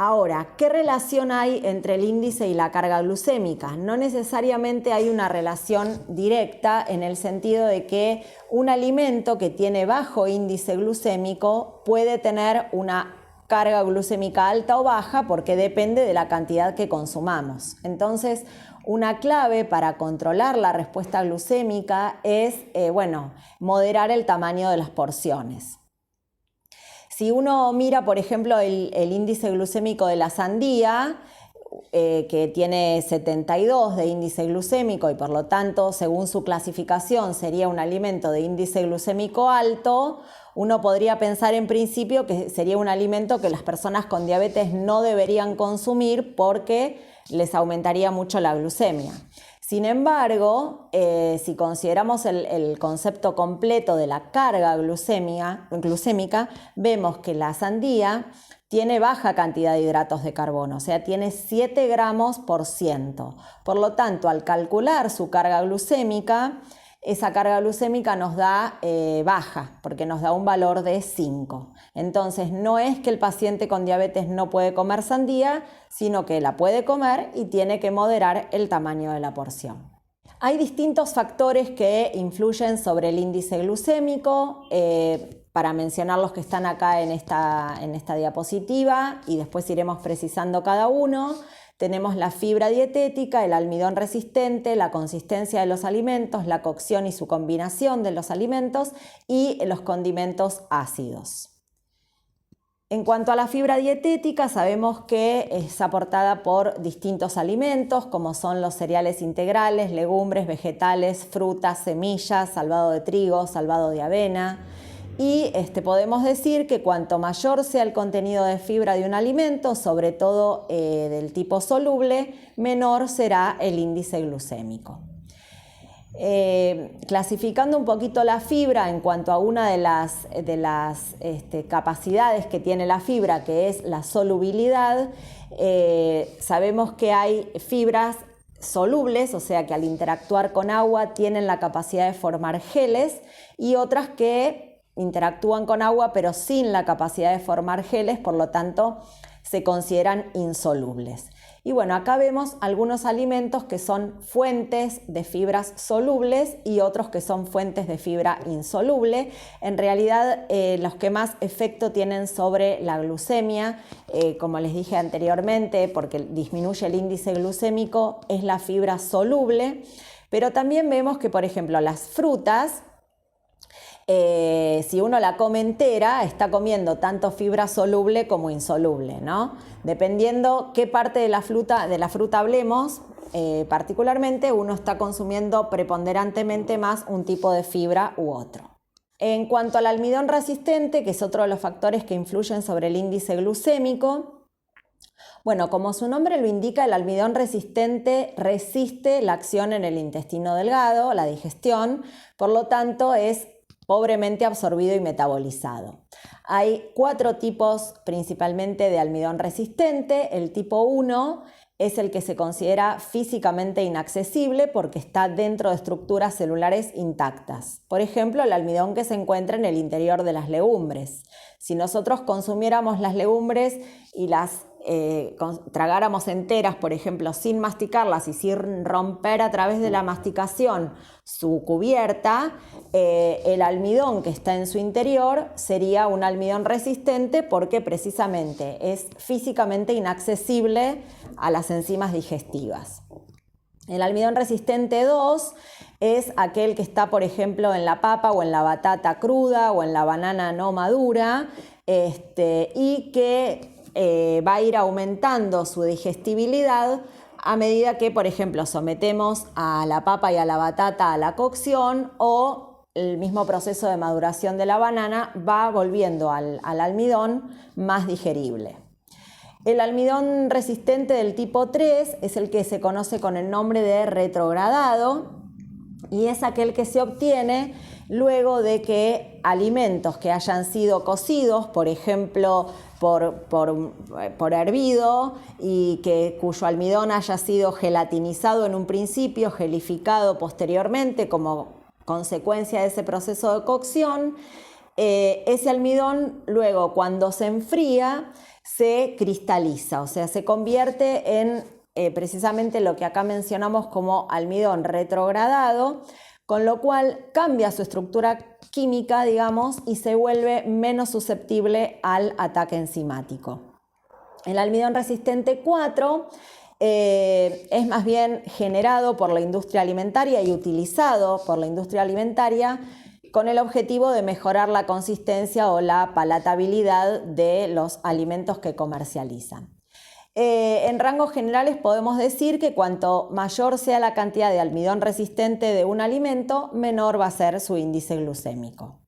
Ahora, ¿qué relación hay entre el índice y la carga glucémica? No necesariamente hay una relación directa en el sentido de que un alimento que tiene bajo índice glucémico puede tener una carga glucémica alta o baja porque depende de la cantidad que consumamos. Entonces, una clave para controlar la respuesta glucémica es, moderar el tamaño de las porciones. Si uno mira, por ejemplo, el índice glucémico de la sandía, que tiene 72 de índice glucémico y por lo tanto, según su clasificación, sería un alimento de índice glucémico alto, uno podría pensar en principio que sería un alimento que las personas con diabetes no deberían consumir porque les aumentaría mucho la glucemia. Sin embargo, si consideramos el concepto completo de la carga glucémica, vemos que la sandía tiene baja cantidad de hidratos de carbono, o sea, tiene 7 gramos por ciento. Por lo tanto, al calcular su carga glucémica, esa carga glucémica nos da baja, porque nos da un valor de 5. Entonces, no es que el paciente con diabetes no puede comer sandía, sino que la puede comer y tiene que moderar el tamaño de la porción. Hay distintos factores que influyen sobre el índice glucémico, para mencionar los que están acá en esta diapositiva y después iremos precisando cada uno. Tenemos la fibra dietética, el almidón resistente, la consistencia de los alimentos, la cocción y su combinación de los alimentos y los condimentos ácidos. En cuanto a la fibra dietética, sabemos que es aportada por distintos alimentos, como son los cereales integrales, legumbres, vegetales, frutas, semillas, salvado de trigo, salvado de avena. Y podemos decir que cuanto mayor sea el contenido de fibra de un alimento, sobre todo del tipo soluble, menor será el índice glucémico. Clasificando un poquito la fibra en cuanto a una de las capacidades que tiene la fibra, que es la solubilidad, sabemos que hay fibras solubles, o sea que al interactuar con agua tienen la capacidad de formar geles, y otras que interactúan con agua pero sin la capacidad de formar geles, por lo tanto se consideran insolubles. Y bueno, acá vemos algunos alimentos que son fuentes de fibras solubles y otros que son fuentes de fibra insoluble. En realidad, los que más efecto tienen sobre la glucemia, como les dije anteriormente, porque disminuye el índice glucémico, es la fibra soluble. Pero también vemos que, por ejemplo, las frutas, si uno la come entera, está comiendo tanto fibra soluble como insoluble, ¿no? Dependiendo qué parte de la fruta hablemos, particularmente uno está consumiendo preponderantemente más un tipo de fibra u otro. En cuanto al almidón resistente, que es otro de los factores que influyen sobre el índice glucémico, bueno, como su nombre lo indica, el almidón resistente resiste la acción en el intestino delgado, la digestión, por lo tanto es pobremente absorbido y metabolizado. Hay 4 tipos principalmente de almidón resistente. El tipo 1 es el que se considera físicamente inaccesible porque está dentro de estructuras celulares intactas. Por ejemplo, el almidón que se encuentra en el interior de las legumbres. Si nosotros consumiéramos las legumbres y las tragáramos enteras, por ejemplo, sin masticarlas y sin romper a través de la masticación su cubierta, el almidón que está en su interior sería un almidón resistente porque precisamente es físicamente inaccesible a las enzimas digestivas. El almidón resistente 2 es aquel que está, por ejemplo, en la papa o en la batata cruda o en la banana no madura, y que va a ir aumentando su digestibilidad a medida que, por ejemplo, sometemos a la papa y a la batata a la cocción, o el mismo proceso de maduración de la banana va volviendo al almidón más digerible. El almidón resistente del tipo 3 es el que se conoce con el nombre de retrogradado y es aquel que se obtiene luego de que alimentos que hayan sido cocidos, por ejemplo, por hervido y cuyo almidón haya sido gelatinizado en un principio, gelificado posteriormente como consecuencia de ese proceso de cocción, ese almidón luego, cuando se enfría, se cristaliza, o sea, se convierte en precisamente lo que acá mencionamos como almidón retrogradado, con lo cual cambia su estructura química, digamos, y se vuelve menos susceptible al ataque enzimático. El almidón resistente 4 es más bien generado por la industria alimentaria y utilizado por la industria alimentaria con el objetivo de mejorar la consistencia o la palatabilidad de los alimentos que comercializan. En rangos generales podemos decir que cuanto mayor sea la cantidad de almidón resistente de un alimento, menor va a ser su índice glucémico.